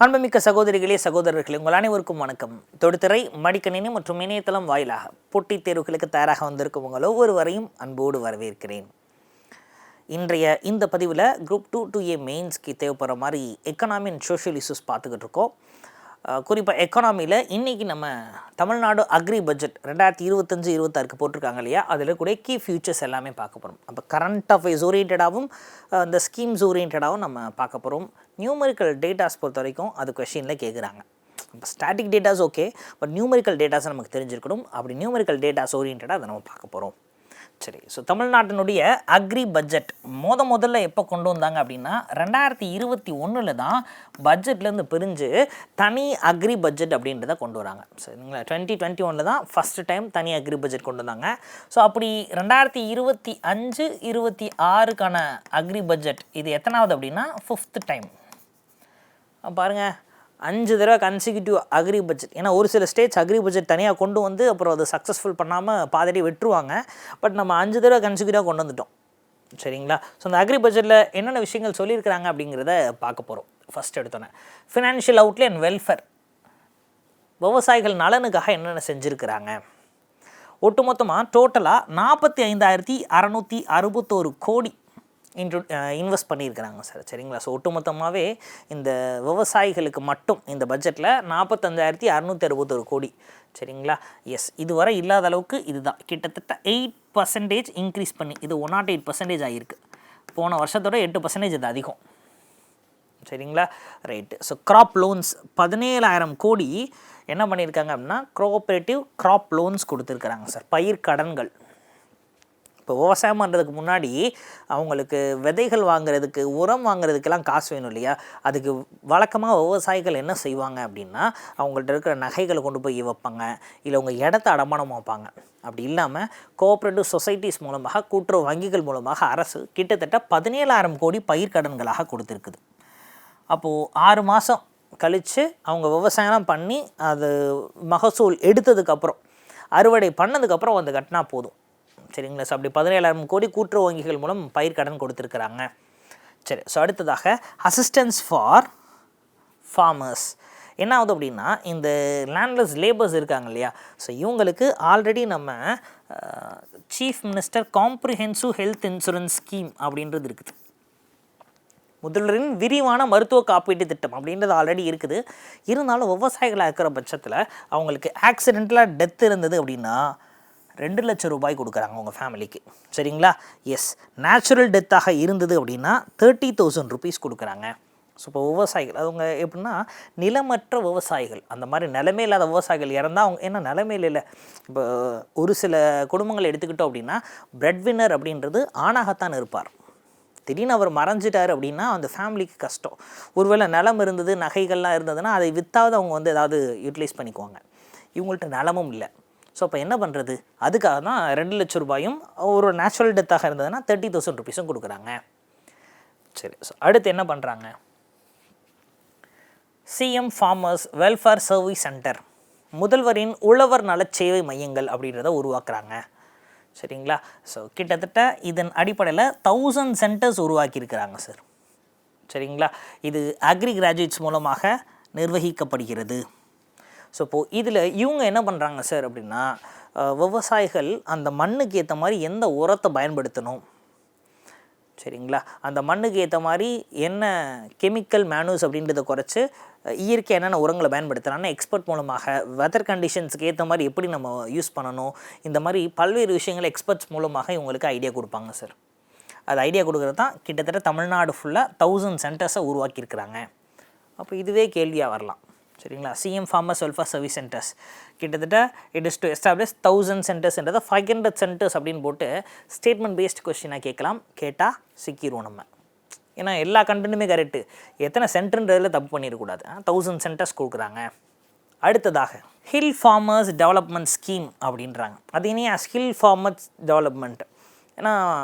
அன்புமிக்க சகோதரிகளே சகோதரர்களே, உங்கள் அனைவருக்கும் வணக்கம். தொடுதிரை மடிக்கணினி மற்றும் இணையதளம் வாயிலாக போட்டித் தேர்வுகளுக்கு தயாராக வந்திருக்கும் உங்கள் ஒவ்வொருவரையும் அன்போடு வரவேற்கிறேன். இன்றைய இந்த பதிவில் குரூப் 2A மெயின்ஸ்க்கு தேவைப்படுற மாதிரி எக்கனாமி அண்ட் சோஷியல் இஷ்யூஸ் பார்த்துக்கிட்டு இருக்கோம். குறிப்பாக எக்கானமியில் இன்றைக்கி நம்ம தமிழ்நாடு அக்ரி பட்ஜெட் 2025-26 போட்டிருக்காங்க இல்லையா, அதில் இருக்கக்கூடிய கீ ஃபியூச்சர்ஸ் எல்லாமே பார்க்க போகிறோம். அப்போ கரண்ட் அஃபேர்ஸ் ஓரியன்டாகவும் இந்த ஸ்கீம்ஸ் ஓரியன்டாகவும் நம்ம பார்க்க போகிறோம். நியூமரிக்கல் டேட்டாஸ் பொறுத்த வரைக்கும் அது கொஷினில் கேட்குறாங்க. இப்போ static datas okay, but numerical datas நமக்கு தெரிஞ்சிருக்கணும். அப்படி நியூமரிக்கல் டேட்டாஸ் ஓரியன்டாக அதை நம்ம பார்க்க போகிறோம். சரி, ஸோ தமிழ்நாட்டினுடைய அக்ரி பட்ஜெட் முதல்ல எப்போ கொண்டு வந்தாங்க அப்படின்னா 2021 தான் பட்ஜெட்லேருந்து பிரிஞ்சு தனி அக்ரி பட்ஜெட் அப்படின்றத கொண்டு வராங்க. சரிங்களா, 2021 தான் ஃபஸ்ட்டு டைம் தனி அக்ரி பட்ஜெட் கொண்டு வந்தாங்க. ஸோ அப்படி 2025-26க்கான அக்ரி பட்ஜெட் இது எத்தனாவது அப்படின்னா 5th டைம். பாருங்கள், 5 தடவை கன்சிக்யூட்டிவ் அக்ரி பட்ஜெட். ஏன்னா ஒரு சில ஸ்டேட்ஸ் அக்ரி பட்ஜெட் தனியாக கொண்டு வந்து அப்புறம் அதை சக்ஸஸ்ஃபுல் பண்ணாமல் பாதிரி விட்டுருவாங்க. பட் நம்ம 5 தடவை கன்சிக்யூட்டிவாக கொண்டு வந்துட்டோம். சரிங்களா, ஸோ அந்த அக்ரி பட்ஜெட்டில் என்னென்ன விஷயங்கள் சொல்லியிருக்கிறாங்க அப்படிங்கிறத பார்க்க போகிறோம். ஃபஸ்ட் எடுத்தோன்னே ஃபினான்ஷியல் அவுட்லே அண்ட் வெல்ஃபேர், விவசாயிகள் நலனுக்காக என்னென்ன செஞ்சுருக்கிறாங்க. ஒட்டுமொத்தமாக டோட்டலாக 45,661 கோடி இன்வெஸ்ட் பண்ணியிருக்கிறாங்க சார். சரிங்களா, ஸோ ஒட்டுமொத்தமாகவே இந்த விவசாயிகளுக்கு மட்டும் இந்த பட்ஜெட்டில் 45,661 கோடி. சரிங்களா, எஸ், இதுவரை இல்லாத அளவுக்கு இதுதான் கிட்டத்தட்ட 8% இன்க்ரீஸ் பண்ணி இது 108% ஆகிருக்கு. போன வருஷத்தோட 8% இது அதிகம். சரிங்களா, ரைட்டு. ஸோ கிராப் லோன்ஸ் 17,000 கோடி என்ன பண்ணியிருக்காங்க அப்படின்னா கோஆப்ரேட்டிவ் கிராப் லோன்ஸ் கொடுத்துருக்குறாங்க சார். பயிர் கடன்கள். இப்போ விவசாயம் பண்ணுறதுக்கு முன்னாடி அவங்களுக்கு விதைகள் வாங்குறதுக்கு, உரம் வாங்குறதுக்கெல்லாம் காசு வேணும் இல்லையா, அதுக்கு வழக்கமாக விவசாயிகள் என்ன செய்வாங்க அப்படின்னா அவங்கள்ட்ட இருக்கிற நகைகளை கொண்டு போய் வைப்பாங்க, இல்லை உங்கள் இடத்த அடமானம் வைப்பாங்க. அப்படி இல்லாமல் கோஆப்ரேட்டிவ் சொசைட்டிஸ் மூலமாக, கூட்டுறவு வங்கிகள் மூலமாக அரசு கிட்டத்தட்ட 17,000 கோடி பயிர் கடன்களாக கொடுத்துருக்குது. அப்போது 6 மாதம் கழித்து அவங்க விவசாயம் பண்ணி அது மகசூல் எடுத்ததுக்கப்புறம், அறுவடை பண்ணதுக்கப்புறம் வந்து கட்டினா போதும். சரிங்களா, ஸோ அப்படி 17,000 கோடி கூட்டுறவு வங்கிகள் மூலம் பயிர் கடன் கொடுத்துருக்குறாங்க. சரி, ஸோ அடுத்ததாக அசிஸ்டன்ஸ் ஃபார் ஃபார்மர்ஸ் என்ன ஆகுது அப்படின்னா இந்த லேண்ட்லெஸ் லேபர்ஸ் இருக்காங்க இல்லையா, ஸோ இவங்களுக்கு ஆல்ரெடி நம்ம chief minister comprehensive health insurance scheme அப்படின்றது இருக்குது. முதல்வரின் விரிவான மருத்துவ காப்பீட்டு திட்டம் அப்படின்றது ஆல்ரெடி இருக்குது. இருந்தாலும் விவசாயிகளாக இருக்கிற பட்சத்தில் அவங்களுக்கு ஆக்சிடென்டலாக டெத் இருந்தது அப்படின்னா 2 லட்சம் ரூபாய் கொடுக்குறாங்க உங்கள் ஃபேமிலிக்கு. சரிங்களா, எஸ், நேச்சுரல் டெத்தாக இருந்தது அப்படின்னா 30,000 ருபீஸ் கொடுக்குறாங்க. ஸோ இப்போ விவசாயிகள் அவங்க எப்படின்னா நிலமற்ற விவசாயிகள், அந்த மாதிரி நிலைமை இல்லாத விவசாயிகள் இறந்தால் அவங்க என்ன நிலைமையில் இல்லை. இப்போ ஒரு சில குடும்பங்கள் எடுத்துக்கிட்டோம் அப்படின்னா பிரெட் வின்னர் அப்படின்றது ஆணாகத்தான் இருப்பார். திடீர்னு அவர் மறைஞ்சிட்டார் அப்படின்னா அந்த ஃபேமிலிக்கு கஷ்டம். ஒருவேளை நிலம் இருந்தது, நகைகள்லாம் இருந்ததுன்னா அதை வித்தாவது அவங்க ஏதாவது யூட்டிலைஸ் பண்ணிக்குவாங்க. இவங்கள்ட்ட நிலமும் இல்லை. ஸோ அப்போ என்ன பண்ணுறது, அதுக்காக தான் 2 லட்சம் ரூபாயும் ஒரு நேச்சுரல் டெத்தாக இருந்ததுன்னா 30,000 ருபீஸும் கொடுக்குறாங்க. சரி, ஸோ அடுத்து என்ன பண்ணுறாங்க, CM farmers welfare service centre, முதல்வரின் உழவர் நலச் சேவை மையங்கள் அப்படின்றத உருவாக்குறாங்க. சரிங்களா, ஸோ கிட்டத்தட்ட இதன் அடிப்படையில் 1000 சென்டர்ஸ் உருவாக்கியிருக்கிறாங்க சார். சரிங்களா, இது அக்ரி கிராஜுவேட்ஸ் மூலமாக நிர்வகிக்கப்படுகிறது. ஸோ இப்போது இதில் இவங்க என்ன பண்ணுறாங்க சார் அப்படின்னா விவசாயிகள் அந்த மண்ணுக்கு ஏற்ற மாதிரி எந்த உரத்தை பயன்படுத்தணும், சரிங்களா, அந்த மண்ணுக்கு ஏற்ற மாதிரி என்ன கெமிக்கல் மேனூஸ் அப்படின்றத குறைச்சி இயற்கை என்னென்ன உரங்களை பயன்படுத்தலாம்னு எக்ஸ்பர்ட் மூலமாக வெதர் கண்டிஷன்ஸுக்கு ஏற்ற மாதிரி எப்படி நம்ம யூஸ் பண்ணணும், இந்த மாதிரி பல்வேறு விஷயங்கள் எக்ஸ்பர்ட்ஸ் மூலமாக இவங்களுக்கு ஐடியா கொடுப்பாங்க சார். அது ஐடியா கொடுக்குறது தான் கிட்டத்தட்ட தமிழ்நாடு ஃபுல்லாக 1000 சென்டர்ஸை உருவாக்கியிருக்கிறாங்க. அப்போ இதுவே கேள்வியாக வரலாம். சரிங்களா, CM farmers welfare service centres கிட்டத்தட்ட இட் இஸ் டு எஸ்டாப்ளிஷ் 1000 சென்டர்ஸ்ன்றதை 500 சென்டர்ஸ் அப்படின்னு போட்டு ஸ்டேட்மெண்ட் பேஸ்ட் கொஸ்டினாக கேட்கலாம். கேட்டால் சிக்கிடுவோம் நம்ம. ஏன்னா எல்லா கண்டென்ட்டுமே கரெக்டு, எத்தனை சென்டர்ன்றதில் தப்பு பண்ணிடக்கூடாது. 1000 சென்டர்ஸ் கொடுக்குறாங்க. அடுத்ததாக ஹில் ஃபார்மர்ஸ் டெவலப்மெண்ட் ஸ்கீம் அப்படின்றாங்க. அது இனி ஹில் ஃபார்மர்ஸ் டெவலப்மெண்ட். ஏன்னா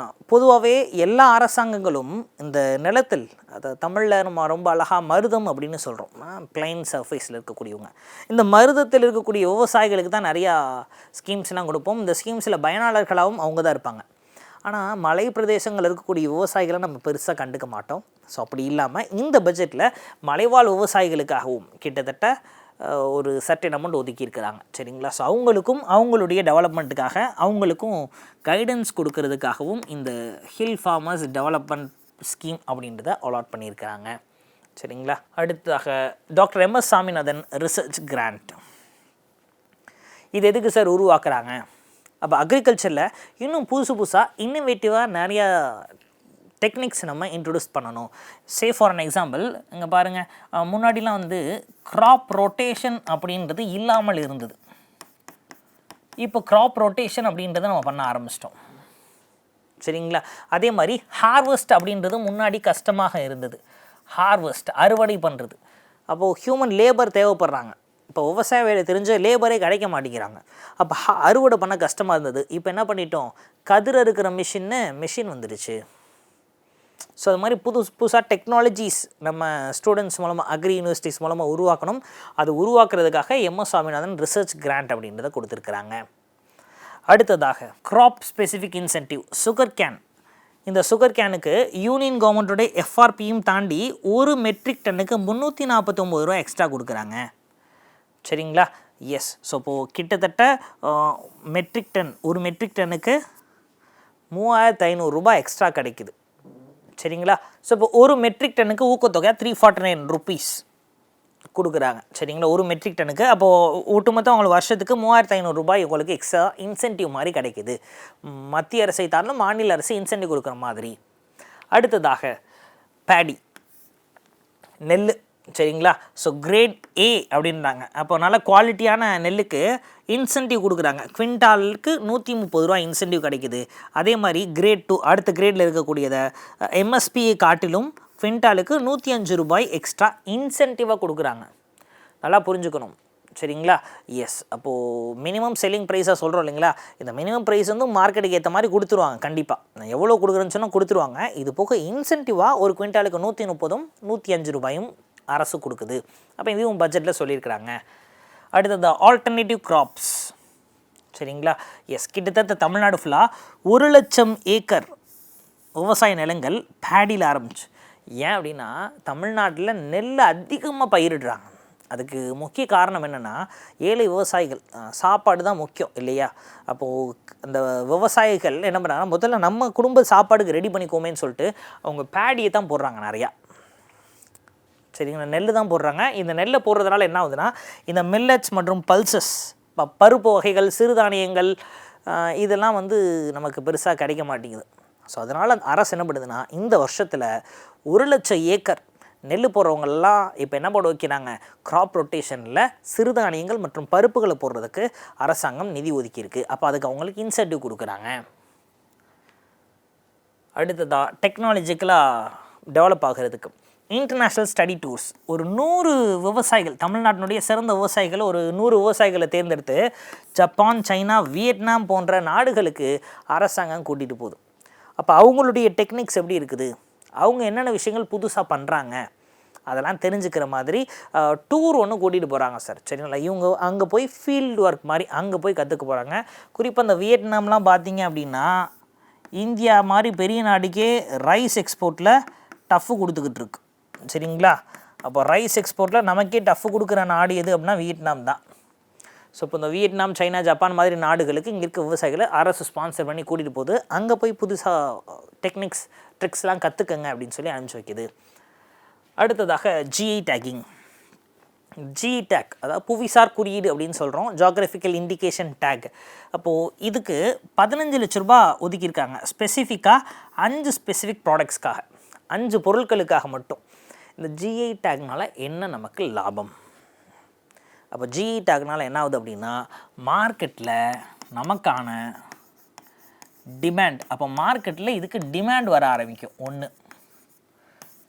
பொதுவாகவே எல்லா அரசாங்கங்களும் இந்த நிலத்தில், அதை தமிழில் நம்ம ரொம்ப அழகாக மருதம் அப்படின்னு சொல்கிறோம், பிளைன் சர்ஃபேஸில் இருக்கக்கூடியவங்க, இந்த மருதத்தில் இருக்கக்கூடிய விவசாயிகளுக்கு தான் நிறையா ஸ்கீம்ஸ்லாம் கொடுப்போம். இந்த ஸ்கீம்ஸில் பயனாளர்களாகவும் அவங்க தான் இருப்பாங்க. ஆனால் மலை பிரதேசங்கள் இருக்கக்கூடிய விவசாயிகளை நம்ம பெருசாக கண்டுக்க மாட்டோம். ஸோ அப்படி இல்லாமல் இந்த பட்ஜெட்டில் மலைவாழ் விவசாயிகளுக்காகவும் கிட்டத்தட்ட ஒரு சர்டன் அமௌண்ட் ஒதுக்கியிருக்கிறாங்க சரிங்களா. ஸோ அவங்களுக்கும் அவங்களுடைய டெவலப்மெண்ட்டுக்காக அவங்களுக்கும் கைடன்ஸ் கொடுக்கறதுக்காகவும் இந்த ஹில் ஃபார்மர்ஸ் டெவலப்மெண்ட் ஸ்கீம் அப்படின்றத அலாட் பண்ணியிருக்கிறாங்க சரிங்களா. அடுத்ததாக doctor MS Swaminathan research grant. இது எதுக்கு சார் உருவாக்குறாங்க? அப்போ அக்ரிகல்ச்சரில் இன்னும் புதுசாக இன்னோவேட்டிவாக நிறையா டெக்னிக்ஸ் நம்ம இன்ட்ரடியூஸ் பண்ணணும். ஃபார் அன் எக்ஸாம்பிள் இங்கே பாருங்கள், முன்னாடிலாம் வந்து க்ராப் ரொட்டேஷன் அப்படின்றது இல்லாமல் இருந்தது. இப்போ க்ராப் ரொட்டேஷன் அப்படின்றத நம்ம பண்ண ஆரம்பிச்சிட்டோம் சரிங்களா. அதே மாதிரி ஹார்வெஸ்ட் அப்படின்றது முன்னாடி கஷ்டமாக இருந்தது. ஹார்வெஸ்ட் அறுவடை பண்ணுறது, அப்போது ஹியூமன் லேபர் தேவைப்படுறாங்க. இப்போ விவசாய வேலை தெரிஞ்ச லேபரே கிடைக்க மாட்டேங்கிறாங்க. அப்போ அறுவடை பண்ண கஷ்டமாக இருந்தது. இப்போ என்ன பண்ணிட்டோம், கதிர் அறுக்கிற மிஷின் வந்துடுச்சு. ஸோ அது மாதிரி புதுசாக டெக்னாலஜிஸ் நம்ம ஸ்டூடெண்ட்ஸ் மூலமாக அக்ரி யூனிவர்சிட்டிஸ் மூலமாக உருவாக்கணும். அது உருவாக்குறதுக்காக எம்எஸ் சாமிநாதன் ரிசர்ச் கிராண்ட் அப்படின்றத கொடுத்துருக்குறாங்க. அடுத்ததாக crop specific incentive sugar cane. இந்த சுகர் கேனுக்கு யூனியன் கவர்மெண்ட்டோடைய எஃப்ஆர்பியும் தாண்டி ஒரு மெட்ரிக் டன்னுக்கு 349 ரூபா எக்ஸ்ட்ரா கொடுக்குறாங்க சரிங்களா. எஸ், ஸோ இப்போது கிட்டத்தட்ட ஒரு மெட்ரிக் டன்னுக்கு 3500 ரூபாய் எக்ஸ்ட்ரா கிடைக்குது சரிங்களா. ஸோ இப்போ ஒரு மெட்ரிக் டன்னுக்கு ஊக்கத்தொகை 349 ருபீஸ் கொடுக்குறாங்க சரிங்களா, ஒரு மெட்ரிக் டன்னுக்கு. அப்போது ஒட்டுமொத்தம் அவங்களுக்கு வருஷத்துக்கு 3500 ரூபாய் உங்களுக்கு எக்ஸ்ட்ரா இன்சென்டிவ் மாதிரி கிடைக்கிது. மத்திய அரசை தாண்டிலும் மாநில அரசு இன்சென்டிவ் கொடுக்குற மாதிரி. அடுத்ததாக பேடி, நெல் சரிங்களா. ஸோ கிரேட் ஏ அப்படின்றாங்க. அப்போ நல்ல குவாலிட்டியான நெல்லுக்கு இன்சென்டிவ் கொடுக்குறாங்க. குவிண்டாலுக்கு 130 ரூபா இன்சென்டிவ் கிடைக்குது. அதே மாதிரி கிரேட் 2 அடுத்த கிரேடில் இருக்கக்கூடியதை எம்எஸ்பியை காட்டிலும் குவிண்டாலுக்கு 105 ரூபாய் எக்ஸ்ட்ரா இன்சென்டிவாக கொடுக்குறாங்க. நல்லா புரிஞ்சுக்கணும் சரிங்களா. எஸ், அப்போது மினிமம் செல்லிங் ப்ரைஸாக சொல்கிறோம் இல்லைங்களா, இந்த மினிமம் ப்ரைஸ் வந்து மார்க்கெட்டுக்கு ஏற்ற மாதிரி கொடுத்துருவாங்க. கண்டிப்பாக நான் எவ்வளோ கொடுக்குறேன்னு சொன்னால் கொடுத்துருவாங்க. இது போக இன்சென்டிவாக ஒரு குவிண்டாலுக்கு 130 105 ரூபாயும் அரசு கொடுக்குது. அப்போ இதுவும் பட்ஜெட்டில் சொல்லியிருக்கிறாங்க. அடுத்தது ஆல்டர்னேட்டிவ் கிராப்ஸ் சரிங்களா. எஸ், கிட்டத்தட்ட தமிழ்நாடு ஃபுல்லாக 1,00,000 ஏக்கர் விவசாய நிலங்கள் பேடியில் ஆரம்பிச்சு. ஏன் அப்படின்னா தமிழ்நாட்டில் நெல் அதிகமாக பயிரிடுறாங்க. அதுக்கு முக்கிய காரணம் என்னென்னா ஏழை விவசாயிகள், சாப்பாடு தான் முக்கியம் இல்லையா. அப்போது அந்த விவசாயிகள் என்ன பண்ணுறாங்கன்னா முதல்ல நம்ம குடும்ப சாப்பாடுக்கு ரெடி பண்ணிக்கோமேன்னு சொல்லிட்டு அவங்க பேடியை தான் போடுறாங்க நிறையா சரிங்களா. நெல் தான் போடுறாங்க. இந்த நெல்லை போடுறதுனால என்ன ஆகுதுன்னா இந்த மில்லட்ஸ் மற்றும் பல்சஸ், பருப்பு வகைகள், சிறுதானியங்கள் இதெல்லாம் வந்து நமக்கு பெருசாக கிடைக்க மாட்டேங்குது. ஸோ அதனால் அரசு என்ன பண்ணுதுன்னா இந்த வருஷத்தில் 1,00,000 ஏக்கர் நெல் போடுறவங்கெல்லாம் இப்போ என்ன போட வைக்கிறாங்க, க்ராப் ரொட்டேஷனில் சிறுதானியங்கள் மற்றும் பருப்புகளை போடுறதுக்கு அரசாங்கம் நிதி ஒதுக்கியிருக்கு. அப்போ அதுக்கு அவங்களுக்கு இன்சென்டிவ் கொடுக்குறாங்க. அடுத்ததாக டெக்னாலஜிக்கலாக டெவலப் ஆகிறதுக்கு இன்டர்நேஷ்னல் ஸ்டடி டூர்ஸ். ஒரு 100 விவசாயிகள், தமிழ்நாட்டினுடைய சிறந்த விவசாயிகள் ஒரு 100 விவசாயிகளை தேர்ந்தெடுத்து ஜப்பான், சைனா, வியட்நாம் போன்ற நாடுகளுக்கு அரசாங்கம் கூட்டிகிட்டு போகுது. அப்போ அவங்களுடைய டெக்னிக்ஸ் எப்படி இருக்குது, அவங்க என்னென்ன விஷயங்கள் புதுசாக பண்ணுறாங்க அதெல்லாம் தெரிஞ்சுக்கிற மாதிரி டூர் ஒன்று கூட்டிகிட்டு போகிறாங்க சார் சரிங்களா. இவங்க அங்கே போய் ஃபீல்டு ஒர்க் மாதிரி அங்கே போய் கற்றுக்க போகிறாங்க. குறிப்பாக இந்த வியட்நாம்லாம் பார்த்தீங்க அப்படின்னா இந்தியா மாதிரி பெரிய நாடுக்கே ரைஸ் எக்ஸ்போர்ட்டில் டஃப்பு கொடுத்துக்கிட்டு இருக்கு சரிங்களா. அப்போ ரைஸ் எக்ஸ்போர்ட்டில் நமக்கே டஃப்பு கொடுக்குற நாடு எது அப்படின்னா வியட்நாம் தான். ஸோ இப்போ இந்த வியட்நாம், சைனா, ஜப்பான் மாதிரி நாடுகளுக்கு இங்கே இருக்க விவசாயிகளை அரசு ஸ்பான்சர் பண்ணி கூட்டிகிட்டு போகுது. அங்கே போய் புதுசாக டெக்னிக்ஸ், ட்ரிக்ஸ்லாம் கற்றுக்கங்க அப்படின்னு சொல்லி அனுப்பிச்சி வைக்கிது. அடுத்ததாக ஜிஐ டேக்கிங். ஜிஐ டேக் அதாவது புவிசார் குறியீடு அப்படின்னு சொல்கிறோம், ஜியோகிராஃபிக்கல் இண்டிகேஷன் டேக். அப்போது இதுக்கு 15 லட்ச ரூபா ஒதுக்கியிருக்காங்க. ஸ்பெசிஃபிக்காக 5 ஸ்பெசிஃபிக் ப்ராடக்ட்ஸ்க்காக, 5 பொருட்களுக்காக மட்டும். இந்த ஜிஐ டேக்னால் என்ன நமக்கு லாபம்? அப்போ ஜிஐ டேக்னால் என்ன ஆகுது அப்படின்னா மார்க்கெட்டில் நமக்கான டிமாண்ட், அப்போ மார்க்கெட்டில் இதுக்கு டிமாண்ட் வர ஆரம்பிக்கும் ஒன்று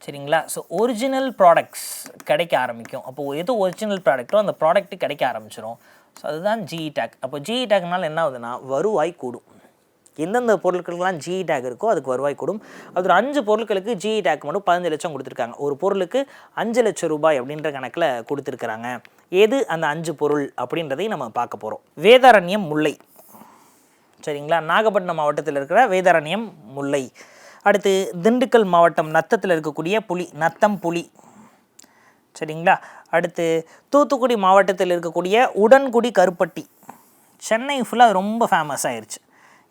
சரிங்களா. ஸோ ஒரிஜினல் ப்ராடக்ட்ஸ் கிடைக்க ஆரம்பிக்கும். அப்போது எது ஒரிஜினல் ப்ராடக்ட்டோ அந்த ப்ராடக்ட்டு கிடைக்க ஆரம்பிச்சிடும். ஸோ அதுதான் ஜிஇ டேக். அப்போ ஜிஇ டேக்னால் என்ன ஆகுதுன்னா வருவாய் கூடும். எந்தெந்த பொருட்களுக்கெல்லாம் ஜிஇ டேக் இருக்கோ அதுக்கு வருவாய் கூடும். அது ஒரு 5 பொருட்களுக்கு ஜிஇ டேக் மட்டும் 15 லட்சம் கொடுத்துருக்காங்க. ஒரு பொருளுக்கு 5 லட்சம் ரூபாய் அப்படின்ற கணக்கில் கொடுத்துருக்குறாங்க. எது அந்த 5 பொருள் அப்படின்றதையும் நம்ம பார்க்க போகிறோம். வேதாரண்யம் முல்லை சரிங்களா, நாகப்பட்டினம் மாவட்டத்தில் இருக்கிற வேதாரண்யம் முல்லை. அடுத்து திண்டுக்கல் மாவட்டம் நத்தத்தில் இருக்கக்கூடிய புலி, நத்தம் புலி. சரிங்களா. அடுத்து தூத்துக்குடி மாவட்டத்தில் இருக்கக்கூடிய உடன்குடி கருப்பட்டி. சென்னை ஃபுல்லாக ரொம்ப ஃபேமஸ் ஆயிடுச்சு.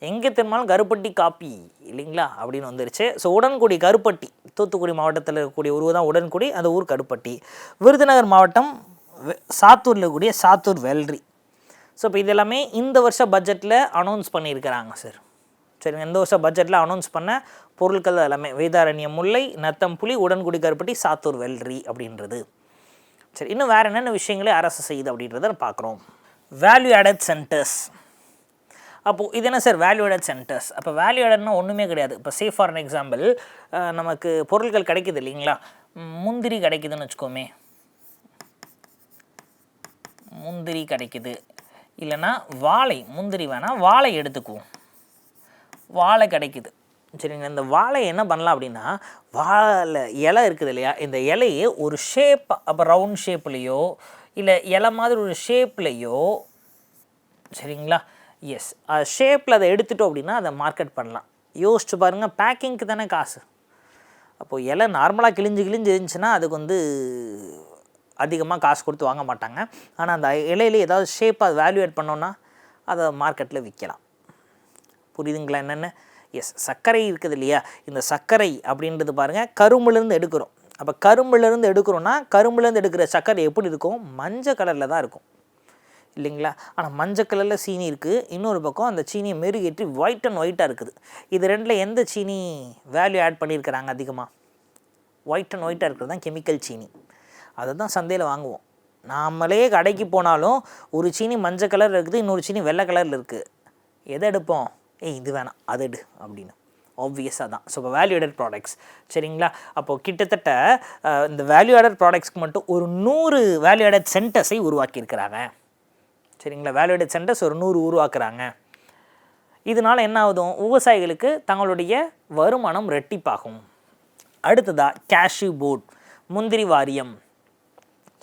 எங்கே திரும்பினாலும் கருப்பட்டி காப்பி இல்லைங்களா அப்படின்னு வந்துருச்சு. ஸோ உடன்குடி கருப்பட்டி தூத்துக்குடி மாவட்டத்தில் இருக்கக்கூடிய ஊர் தான் உடன்குடி, அந்த ஊர் கருப்பட்டி. விருதுநகர் மாவட்டம் சாத்தூரில் இருக்கக்கூடிய சாத்தூர் வெல்ரி. ஸோ இப்போ இது எல்லாமே இந்த வருஷ பட்ஜெட்டில் அனௌன்ஸ் பண்ணியிருக்கிறாங்க சார். சரிங்க, இந்த வருஷம் பட்ஜெட்டில் அனௌன்ஸ் பண்ண பொருட்கள் எல்லாமே வேதாரண்யம் முல்லை, நத்தம் புலி, உடன்குடி கருப்பட்டி, சாத்தூர் வெல்ரி அப்படின்றது. சரி, இன்னும் வேறு என்னென்ன விஷயங்களே அரசு செய்யுது அப்படின்றத பார்க்குறோம். Value added centres. அப்போது இது என்ன சார் வேல்யூ ஆடட் சென்டர்ஸ்? அப்போ வேல்யூ ஆடட்னா ஒன்றுமே கிடையாது. இப்போ சே ஃபார் அன் எக்ஸாம்பிள், நமக்கு பொருட்கள் கிடைக்கிது இல்லைங்களா, முந்திரி கிடைக்குதுன்னு வச்சுக்கோமே, முந்திரி கிடைக்குது, இல்லைன்னா வாழை, முந்திரி வேணால் வாழை எடுத்துக்குவோம், வாழை கிடைக்குது. சரிங்க, இந்த வாழை என்ன பண்ணலாம் அப்படின்னா, வாழை இலை இருக்குது இல்லையா, இந்த இலையே ஒரு ஷேப், அப்போ ரவுண்ட் ஷேப்லேயோ இல்லை இலை மாதிரி ஒரு ஷேப்லேயோ, சரிங்களா, எஸ் ஷேப்பில் அதை எடுத்துட்டோம் அப்படின்னா அதை மார்க்கெட் பண்ணலாம். யோசிச்சு பாருங்கள், பேக்கிங்க்கு தானே காசு. அப்போது இலை நார்மலாக கிழிஞ்சு இருந்துச்சுன்னா அதுக்கு அதிகமாக காசு கொடுத்து வாங்க மாட்டாங்க. ஆனால் அந்த இலையில ஏதாவது ஷேப்பாக வேல்யூவேட் பண்ணோன்னா அதை மார்க்கெட்டில் விற்கலாம். புரியுதுங்களா என்னென்னு? எஸ், சர்க்கரை இருக்குது இல்லையா, இந்த சர்க்கரை அப்படின்றது பாருங்கள் கரும்புலேருந்து எடுக்கிறோம். அப்போ கரும்புலேருந்து எடுக்கிறோன்னா கரும்புலேருந்து எடுக்கிற சர்க்கரை எப்படி இருக்கும், மஞ்சள் கலரில் தான் இருக்கும் இல்லைங்களா. ஆனால் மஞ்சள் கலரில் சீனி இருக்குது, இன்னொரு பக்கம் அந்த சீனியை மெருகேற்றி ஒயிட் அண்ட் ஒயிட்டாக இருக்குது. இது ரெண்டில் எந்த சீனி வேல்யூ ஆட் பண்ணியிருக்கிறாங்க அதிகமாக? ஒயிட் அண்ட் ஒயிட்டாக இருக்கிறது தான் கெமிக்கல் சீனி. அதை தான் சந்தையில் வாங்குவோம். நாமளே கடைக்கு போனாலும் ஒரு சீனி மஞ்சள் கலர் இருக்குது, இன்னொரு சீனி வெள்ளை கலரில் இருக்குது. எதை எடுப்போம்? இது வேணாம் அது எடு அப்படின்னு, ஆப்வியஸாக தான். ஸோ இப்போ வேல்யூ ஆடட் ப்ராடக்ட்ஸ். சரிங்களா. அப்போது கிட்டத்தட்ட இந்த வேல்யூ ஆடட் ப்ராடக்ட்ஸ்க்கு மட்டும் ஒரு 100 வேல்யூ ஆடட் சென்டர்ஸை உருவாக்கியிருக்கிறாங்க. சரிங்களா, வேல்யூ ஆடட் சென்டர்ஸ் ஒரு 100 உருவாக்குறாங்க. இதனால் என்ன ஆகுதும், விவசாயிகளுக்கு தங்களுடைய வருமானம் ரெட்டிப்பாகும். அடுத்ததாக கேஷ்யூ போர்ட், முந்திரி வாரியம்.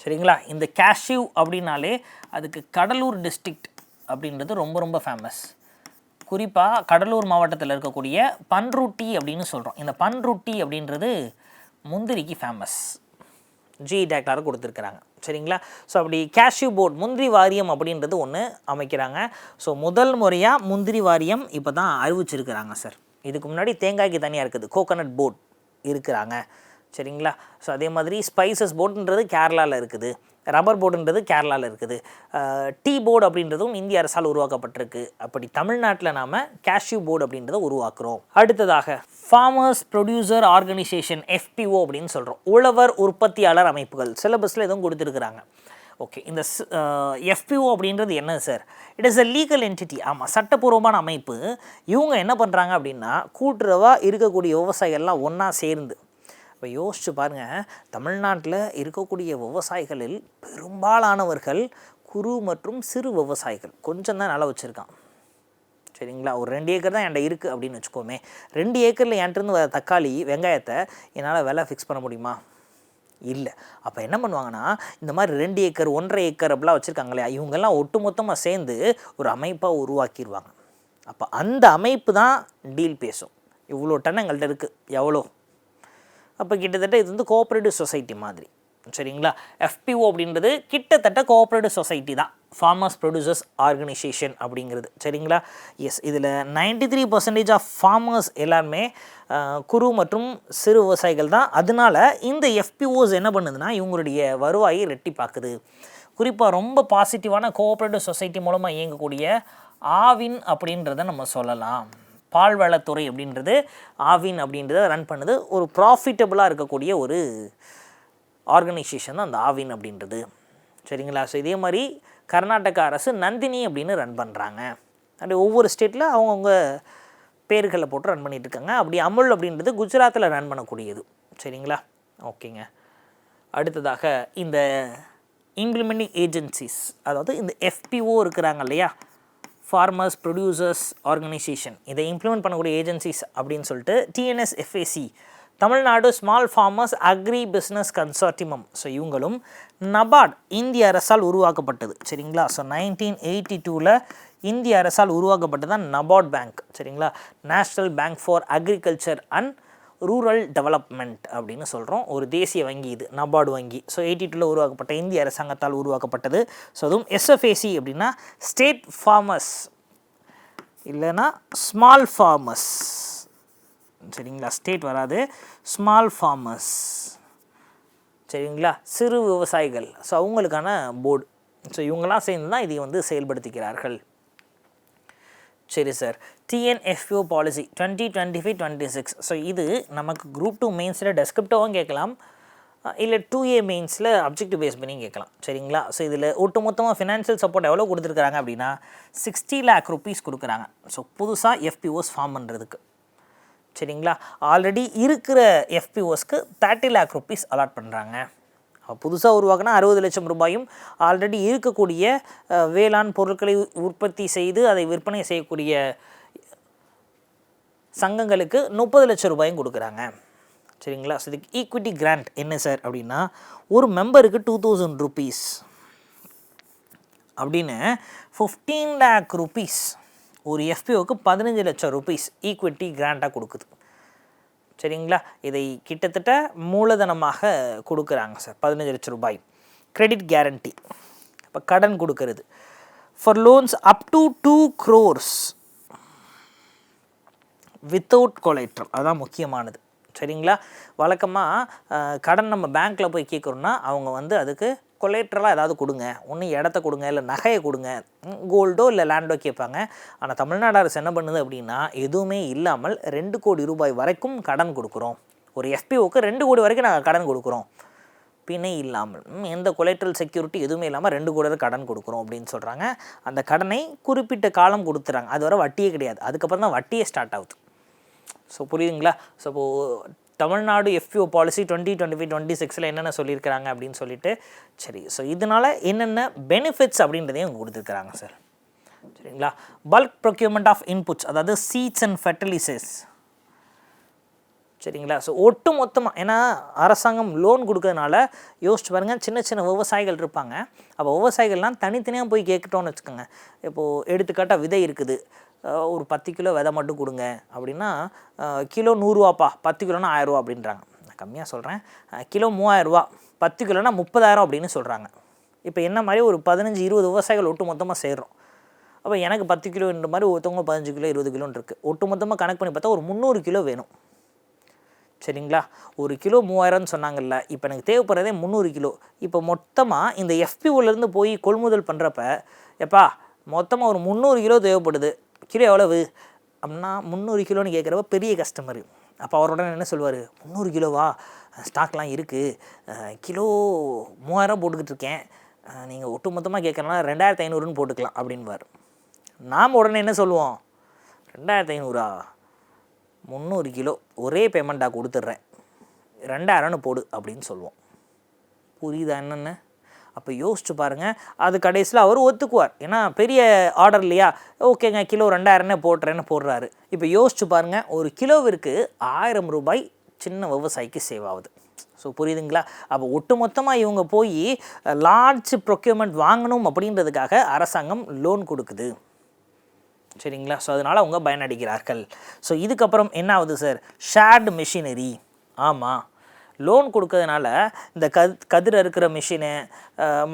சரிங்களா, இந்த கேஷ்யூ அப்படின்னாலே அதுக்கு கடலூர் டிஸ்ட்ரிக்ட் அப்படின்றது ரொம்ப ரொம்ப ஃபேமஸ். குறிப்பாக கடலூர் மாவட்டத்தில் இருக்கக்கூடிய பன்ருட்டி அப்படின்னு சொல்கிறோம். இந்த பன்ருட்டி அப்படின்றது முந்திரிக்கு ஃபேமஸ். ஜி டேக்லாரை கொடுத்துருக்குறாங்க. சரிங்களா. ஸோ அப்படி கேஷ்யூ போர்ட், முந்திரி வாரியம் அப்படின்றது ஒன்று அமைக்கிறாங்க. ஸோ முதல் முறையாக முந்திரி வாரியம் இப்போ தான் அறிவிச்சிருக்கிறாங்க சார். இதுக்கு முன்னாடி தேங்காய்க்கு தனியாக இருக்குது, கோகனட் போர்ட் இருக்கிறாங்க. சரிங்களா. ஸோ அதே மாதிரி ஸ்பைசஸ் போர்டுன்றது கேரளாவில் இருக்குது, ரப்பர் போர்டுன்றது கேரளாவில் இருக்குது, டீ போர்டு அப்படின்றதும் இந்திய அரசால் உருவாக்கப்பட்டிருக்கு. அப்படி தமிழ்நாட்டில் நாம் கேஷ்யூ போர்டு அப்படின்றத உருவாக்குறோம். அடுத்ததாக ஃபார்மர்ஸ் ப்ரொடியூசர் ஆர்கனைசேஷன், FPO அப்படின்னு சொல்கிறோம், உழவர் உற்பத்தியாளர் அமைப்புகள். சிலபஸில் எதுவும் கொடுத்துருக்குறாங்க. ஓகே, இந்த FPO அப்படின்றது என்ன sir? It is a legal entity. ஆமாம், சட்டப்பூர்வமான அமைப்பு. இவங்க என்ன பண்ணுறாங்க அப்படின்னா, கூட்டுறவாக இருக்கக்கூடிய விவசாயிகள்லாம் ஒன்றா சேர்ந்து, இப்போ யோசிச்சு பாருங்கள், தமிழ்நாட்டில் இருக்கக்கூடிய விவசாயிகளில் பெரும்பாலானவர்கள் குறு மற்றும் சிறு விவசாயிகள். கொஞ்சம் தான் நிலம் வச்சுருக்கான். சரிங்களா, ஒரு 2 ஏக்கர் தான் என்கிட்ட இருக்குது அப்படின்னு வச்சுக்கோமே. 2 ஏக்கரில் என்கிட்டருந்து வர தக்காளி வெங்காயத்தை என்னால் விலை ஃபிக்ஸ் பண்ண முடியுமா? இல்லை. அப்போ என்ன பண்ணுவாங்கன்னா, இந்த மாதிரி 2 ஏக்கர் 1.5 ஏக்கர் அப்படிலாம் வச்சுருக்காங்க இல்லையா, இவங்கெல்லாம் ஒட்டு மொத்தமாக சேர்ந்து ஒரு அமைப்பாக உருவாக்கிடுவாங்க. அப்போ அந்த அமைப்பு தான் டீல் பேசும். இவ்வளோ டன் எங்கள்கிட்ட இருக்குது, எவ்வளோ. அப்போ கிட்டத்தட்ட இது கோஆப்ரேட்டிவ் சொசைட்டி மாதிரி. சரிங்களா. FPO அப்படின்றது கிட்டத்தட்ட கோஆப்ரேட்டிவ் சொசைட்டி தான், ஃபார்மர்ஸ் ப்ரொடியூசர்ஸ் ஆர்கனைசேஷன் அப்படிங்கிறது. சரிங்களா. எஸ், இதில் 93% ஆஃப் ஃபார்மர்ஸ் எல்லாருமே குறு மற்றும் சிறு விவசாயிகள் தான். அதனால இந்த FPOs என்ன பண்ணுதுன்னா, இவங்களுடைய வருவாயை ரெட்டிப்பாக்குது. குறிப்பாக ரொம்ப பாசிட்டிவான கோஆப்ரேட்டிவ் சொசைட்டி மூலமாக இயங்கக்கூடிய ஆவின் அப்படின்றத நம்ம சொல்லலாம். பால்வளத்துறை அப்படின்றது ஆவின் அப்படின்றத ரன் பண்ணுது. ஒரு ப்ராஃபிட்டபுளாக இருக்கக்கூடிய ஒரு ஆர்கனைசேஷன் தான் அந்த ஆவின் அப்படின்றது. சரிங்களா. ஸோ இதே மாதிரி கர்நாடக அரசு நந்தினி அப்படின்னு ரன் பண்ணுறாங்க. அப்படி ஒவ்வொரு ஸ்டேட்டில் அவங்கவுங்க பேர்களை போட்டு ரன் பண்ணிகிட்ருக்காங்க. அப்படி அமுல் அப்படின்றது குஜராத்தில் ரன் பண்ணக்கூடியது. சரிங்களா. ஓகேங்க. அடுத்ததாக இந்த இம்ப்ளிமெண்டிங் ஏஜென்சிஸ், அதாவது இந்த FPO இருக்கிறாங்க இல்லையா, ஃபார்மர்ஸ் ப்ரொடியூசர்ஸ் ஆர்கனைசேஷன், இதை இம்ப்ளிமெண்ட் பண்ணக்கூடிய ஏஜென்சிஸ் அப்படின்னு சொல்லிட்டு TNSFAC, Tamil Nadu small farmers agri business consortium. So இவங்களும் நபார்ட் இந்திய அரசால் உருவாக்கப்பட்டது. சரிங்களா. ஸோ 1982 இந்திய அரசால் உருவாக்கப்பட்டது தான் நபார்ட் பேங்க். சரிங்களா. National bank for agriculture and rural development அப்படின்னு சொல்கிறோம். ஒரு தேசிய வங்கி இது, நபார்டு வங்கி. ஸோ 82 உருவாக்கப்பட்ட இந்திய அரசாங்கத்தால் உருவாக்கப்பட்டது. ஸோ அதுவும் எஸ்எஃப்ஏசி அப்படின்னா ஸ்டேட் ஃபார்மர்ஸ் இல்லைன்னா ஸ்மால் ஃபார்மர்ஸ். சரிங்களா. ஸ்டேட் வராது, ஸ்மால் ஃபார்மர்ஸ். சரிங்களா. சிறு விவசாயிகள். ஸோ அவங்களுக்கான போர்டு. ஸோ இவங்களாம் சேர்ந்து தான் இதை வந்து செயல்படுத்திக்கிறார்கள். சரி சார், டிஎன்எஃப்ஓ பாலிசி 2025-26. ஸோ இது நமக்கு குரூப் 2 மெயின்ஸில் டெஸ்கிரிப்டிவாகவும் கேட்கலாம், இல்லை 2A மெயின்ஸில் அப்ஜெக்டிவ் பேஸ் பண்ணி கேட்கலாம். சரிங்களா. ஸோ இதில் ஒட்டுமொத்தமாக ஃபினான்ஷியல் சப்போர்ட் எவ்வளோ கொடுத்துருக்காங்க அப்படின்னா 60 lakh rupees கொடுக்குறாங்க. ஸோ புதுசாக எஃபிஓஸ் ஃபார்ம் பண்ணுறதுக்கு. சரிங்களா. ஆல்ரெடி இருக்கிற எஃபிஓஸ்க்கு 30 lakh rupees அலாட் பண்ணுறாங்க. புதுசாக உருவாக்கினா 60 லட்சம் ரூபாயும், ஆல்ரெடி இருக்கக்கூடிய வேளாண் பொருட்களை உற்பத்தி செய்து அதை விற்பனை செய்யக்கூடிய சங்கங்களுக்கு 30 லட்சம் ரூபாயும் கொடுக்குறாங்க. சரிங்களா. ஸோ இதுக்கு ஈக்விட்டி கிராண்ட் என்ன சார் அப்படின்னா, ஒரு மெம்பருக்கு 2000 rupees அப்படின்னு 15 lakh rupees ஒரு எஃபிஓக்கு 15 லட்சம் ரூபீஸ் ஈக்விட்டி கிராண்டாக கொடுக்குது. சரிங்களா. இதை கிட்டத்தட்ட மூலதனமாக கொடுக்குறாங்க சார், 15 லட்சம் ரூபாய். கிரெடிட் கேரண்டி, இப்போ கடன் கொடுக்கறது for loans up to 2 crores without collateral. அதுதான் முக்கியமானது. சரிங்களா. வழக்கமாக கடன் நம்ம பேங்க்கில் போய் கேட்குறோன்னா அவங்க வந்து அதுக்கு கொலேட்ரலாக ஏதாவது கொடுங்க, ஒன்று இடத்த கொடுங்க, இல்லை நகையை கொடுங்க, கோல்டோ இல்லை லேண்டோ கேட்பாங்க. ஆனால் தமிழ்நாடு அரசு என்ன பண்ணுது அப்படின்னா, எதுவுமே இல்லாமல் 2 கோடி ரூபாய் வரைக்கும் கடன் கொடுக்குறோம். ஒரு எஃபிஓக்கு 2 கோடி வரைக்கும் நாங்கள் கடன் கொடுக்குறோம், பிணை இல்லாமல், எந்த கொலேட்ரல் செக்யூரிட்டி எதுவுமே இல்லாமல் 2 கோடி வரை கடன் கொடுக்குறோம் அப்படின்னு சொல்கிறாங்க. அந்த கடனை குறிப்பிட்ட காலம் கொடுத்துறாங்க. அது வரை வட்டியே கிடையாது, அதுக்கப்புறம் தான் வட்டியே ஸ்டார்ட் ஆகுது. ஸோ புரியுதுங்களா. ஸோ இப்போது தமிழ்நாடு எஃபிஓ பாலிசி 2025-26 என்னென்ன சொல்லியிருக்கிறாங்க அப்படின்னு சொல்லிட்டு. சரி, ஸோ இதனால் என்னென்ன பெனிஃபிட்ஸ் அப்படின்றதையும் அவங்க கொடுத்துருக்குறாங்க சார். சரிங்களா. பல்க் ப்ரொக்யூர்மெண்ட் ஆஃப் இன்புட்ஸ், அதாவது சீட்ஸ் அண்ட் ஃபெர்டிலைசர்ஸ். சரிங்களா. ஸோ ஒட்டு மொத்தமாக, ஏன்னா அரசாங்கம் லோன் கொடுக்கறதுனால யோசிச்சு பாருங்கள், சின்ன சின்ன விவசாயிகள் இருப்பாங்க. அப்போ விவசாயிகள்லாம் தனித்தனியாக போய் கேட்கட்டோன்னு வச்சுக்கோங்க. இப்போது எடுத்துக்காட்டாக விதை இருக்குது, ஒரு 10 கிலோ விதை மட்டும் கொடுங்க அப்படின்னா கிலோ 100 ரூபாப்பா, 10 கிலோனா 1000 ரூபா அப்படின்றாங்க. நான் கம்மியாக சொல்கிறேன், கிலோ 3000 ரூபா, 10 கிலோனா 30,000 அப்படின்னு சொல்கிறாங்க. இப்போ என்ன மாதிரி ஒரு 15-20 விவசாயிகள் ஒட்டு மொத்தமாக சேர்றோம். அப்போ எனக்கு 10 கிலோன்ற மாதிரி ஒருத்தவங்க 15 கிலோ 20 கிலோன்னு இருக்குது. ஒட்டு மொத்தமாக கணக்கு பண்ணி பார்த்தா ஒரு 300 கிலோ வேணும். சரிங்களா. ஒரு கிலோ 3000ன்னு சொன்னாங்கல்ல, இப்போ எனக்கு தேவைப்படுறதே 300 கிலோ. இப்போ மொத்தமாக இந்த எஃபிஓலேருந்து போய் கொள்முதல் பண்ணுறப்ப, எப்பா மொத்தமாக ஒரு 300 கிலோ தேவைப்படுது, கிலோ எவ்வளவு அப்படின்னா 300 கிலோன்னு கேட்குறப்ப பெரிய கஸ்டமரு. அப்போ அவரோட என்ன சொல்லுவார், 300 கிலோவா, ஸ்டாக்லாம் இருக்குது, கிலோ 3000 போட்டுக்கிட்டு இருக்கேன், நீங்கள் ஒட்டு மொத்தமாக கேட்குறனா 2500ன்னு போட்டுக்கலாம் அப்படின்வார். நாம் உடனே என்ன சொல்லுவோம், 2500 300 கிலோ ஒரே பேமெண்ட்டாக கொடுத்துட்றேன், 2000ன்னு போடு அப்படின்னு சொல்லுவோம். புரியுதா என்னென்ன? அப்போ யோசிச்சு பாருங்கள். அது கடைசியில் அவர் ஒத்துக்குவார், ஏன்னா பெரிய ஆர்டர் இல்லையா. ஓகேங்க, கிலோ 2000 போட்டுறேன்னு போடுறாரு. இப்போ யோசிச்சு பாருங்கள், ஒரு கிலோவிற்கு 1000 ரூபாய் சின்ன விவசாயிக்கு சேவ் ஆகுது. ஸோ புரியுதுங்களா. அப்போ ஒட்டு மொத்தமாக இவங்க போய் லார்ஜ் ப்ரொக்யூர்மெண்ட் வாங்கணும் அப்படின்றதுக்காக அரசாங்கம் லோன் கொடுக்குது. சரிங்களா. ஸோ அதனால் அவங்க பயனடைகிறார்கள். ஸோ இதுக்கப்புறம் என்ன ஆகுது சார், ஷேர்டு மிஷினரி. ஆமாம், லோன் கொடுக்கறதுனால இந்த கதிர் அறுக்கிற மிஷினு,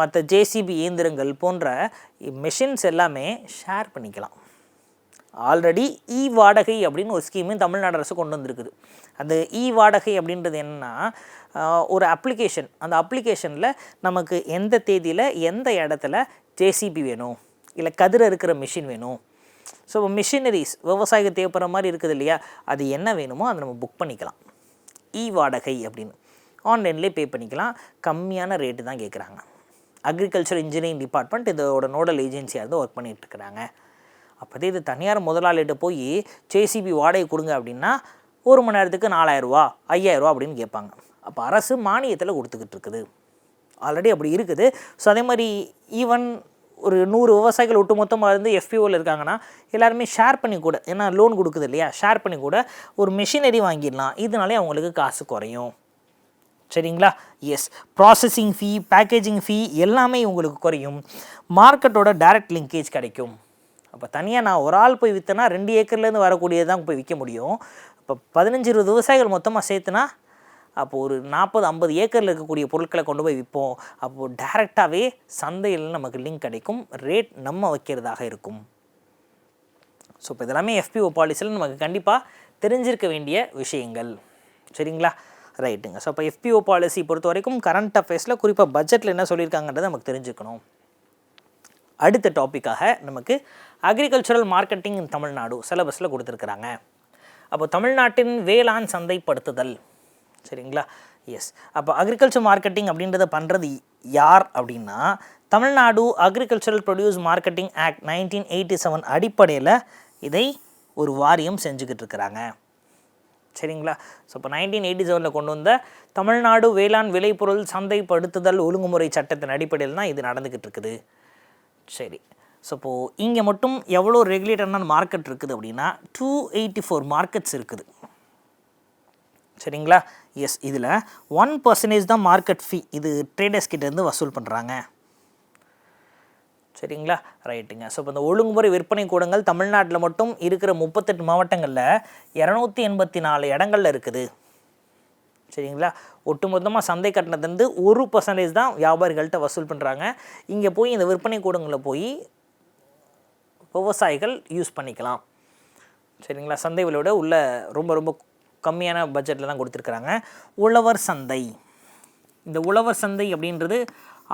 மற்ற ஜேசிபி இயந்திரங்கள் போன்ற மிஷின்ஸ் எல்லாமே ஷேர் பண்ணிக்கலாம். ஆல்ரெடி இ வாடகை அப்படின்னு ஒரு ஸ்கீமு தமிழ்நாடு அரசு கொண்டு வந்திருக்குது. அந்த இ வாடகை அப்படின்றது என்னென்னா, ஒரு அப்ளிகேஷன், அந்த அப்ளிகேஷனில் நமக்கு எந்த தேதியில் எந்த இடத்துல ஜேசிபி வேணும், இல்லை கதிர் அறுக்கிற மிஷின் வேணும், ஸோ மிஷினரிஸ் விவசாயிக்கு தேவைப்படுற மாதிரி இருக்குது இல்லையா, அது என்ன வேணுமோ அதை நம்ம புக் பண்ணிக்கலாம். இ வாடகை அப்படின்னு ஆன்லைன்லேயே பே பண்ணிக்கலாம். கம்மியான ரேட்டு தான் கேட்குறாங்க. அக்ரிகல்ச்சர் இன்ஜினியரிங் டிபார்ட்மெண்ட் இதோட நோடல் ஏஜென்சியாக இருந்து ஒர்க் பண்ணிகிட்ருக்குறாங்க. அப்போதே இது தனியார் முதலாளிகிட்ட போய் ஜேசிபி வாடகை கொடுங்க அப்படின்னா 1 மணி நேரத்துக்கு 4000 ரூபா 5000 ரூபா அப்படின்னு கேட்பாங்க. அப்போ அரசு மானியத்தில் கொடுத்துக்கிட்டு இருக்குது, ஆல்ரெடி அப்படி இருக்குது. ஸோ அதே மாதிரி ஈவன் ஒரு 100 விவசாயிகள் ஒட்டுமொத்தமாக இருந்து எஃபிஓவில் இருக்காங்கன்னா எல்லாருமே ஷேர் பண்ணி கூட, ஏன்னா லோன் கொடுக்குது இல்லையா, ஷேர் பண்ணி கூட ஒரு மிஷினரி வாங்கிடலாம். இதனாலே அவங்களுக்கு காசு குறையும். சரிங்களா? எஸ், ப்ராசஸிங் ஃபீ, பேக்கேஜிங் ஃபீ எல்லாமே உங்களுக்கு குறையும். மார்க்கெட்டோட டைரக்ட் லிங்கேஜ் கிடைக்கும். அப்போ தனியாக நான் ஒரு ஆள் போய் விற்றனா 2 ஏக்கர்லேருந்து வரக்கூடியது தான் போய் விற்க முடியும். இப்போ 15-20 விவசாயிகள் மொத்தமாக சேர்த்துனா அப்போது ஒரு 40-50 ஏக்கரில் இருக்கக்கூடிய பொருட்களை கொண்டு போய் விற்போம். அப்போது டைரெக்டாகவே சந்தையில் நமக்கு லிங்க் கிடைக்கும், ரேட் நம்ம வைக்கிறதாக இருக்கும். ஸோ இப்போ இதெல்லாமே எஃபிஓ பாலிசியில் நமக்கு கண்டிப்பாக தெரிஞ்சிருக்க வேண்டிய விஷயங்கள். சரிங்களா? ரைட்டுங்க. ஸோ இப்போ எஃபிஓ பாலிசி பொறுத்த வரைக்கும் கரண்ட் அஃபேர்ஸில் குறிப்பாக பட்ஜெட்டில் என்ன சொல்லியிருக்காங்கன்றதை நமக்கு தெரிஞ்சுக்கணும். அடுத்த டாப்பிக்காக நமக்கு அக்ரிகல்ச்சரல் மார்க்கெட்டிங் இன் தமிழ்நாடு சிலபஸில் கொடுத்துருக்குறாங்க. அப்போ தமிழ்நாட்டின் வேளாண் சந்தைப்படுத்துதல். சரிங்களா? எஸ், அப்போ அக்ரிகல்ச்சர் மார்க்கெட்டிங் அப்படின்றத பண்ணுறது யார் அப்படின்னா, Tamil Nadu agricultural produce marketing act 1987 அடிப்படையில் இதை ஒரு வாரியம் செஞ்சுக்கிட்டு இருக்கிறாங்க. சரிங்களா? ஸோ இப்போ 1987 கொண்டு வந்த தமிழ்நாடு வேளாண் விளைபொருள் சந்தைப்படுத்துதல் ஒழுங்குமுறை சட்டத்தின் அடிப்படையில் தான் இது நடந்துக்கிட்டு இருக்குது. சரி, ஸோ இப்போது இங்கே மட்டும் எவ்வளோ ரெகுலேட்டடான மார்க்கெட் இருக்குது அப்படின்னா 284 மார்க்கெட்ஸ் இருக்குது. சரிங்களா? எஸ், இதில் 1% தான் மார்க்கெட் ஃபீ, இது ட்ரேடர்ஸ் கிட்டேருந்து வசூல் பண்ணுறாங்க. சரிங்களா? ரைட்டுங்க. ஸோ இப்போ இந்த ஒழுங்குமுறை விற்பனை கூடங்கள் தமிழ்நாட்டில் மட்டும் இருக்கிற 38 மாவட்டங்களில் 284 இடங்களில் இருக்குது. சரிங்களா? ஒட்டுமொத்தமாக சந்தை கட்டணத்துலேருந்து 1% தான் வியாபாரிகள்கிட்ட வசூல் பண்ணுறாங்க. இங்கே போய் இந்த விற்பனை கூடங்களில் போய் விவசாயிகள் யூஸ் பண்ணிக்கலாம். சரிங்களா? சந்தை விலையோட உள்ள ரொம்ப ரொம்ப கம்மியான பட்ஜெட்டில் தான் கொடுத்துருக்குறாங்க. உழவர் சந்தை. இந்த உழவர் சந்தை அப்படின்றது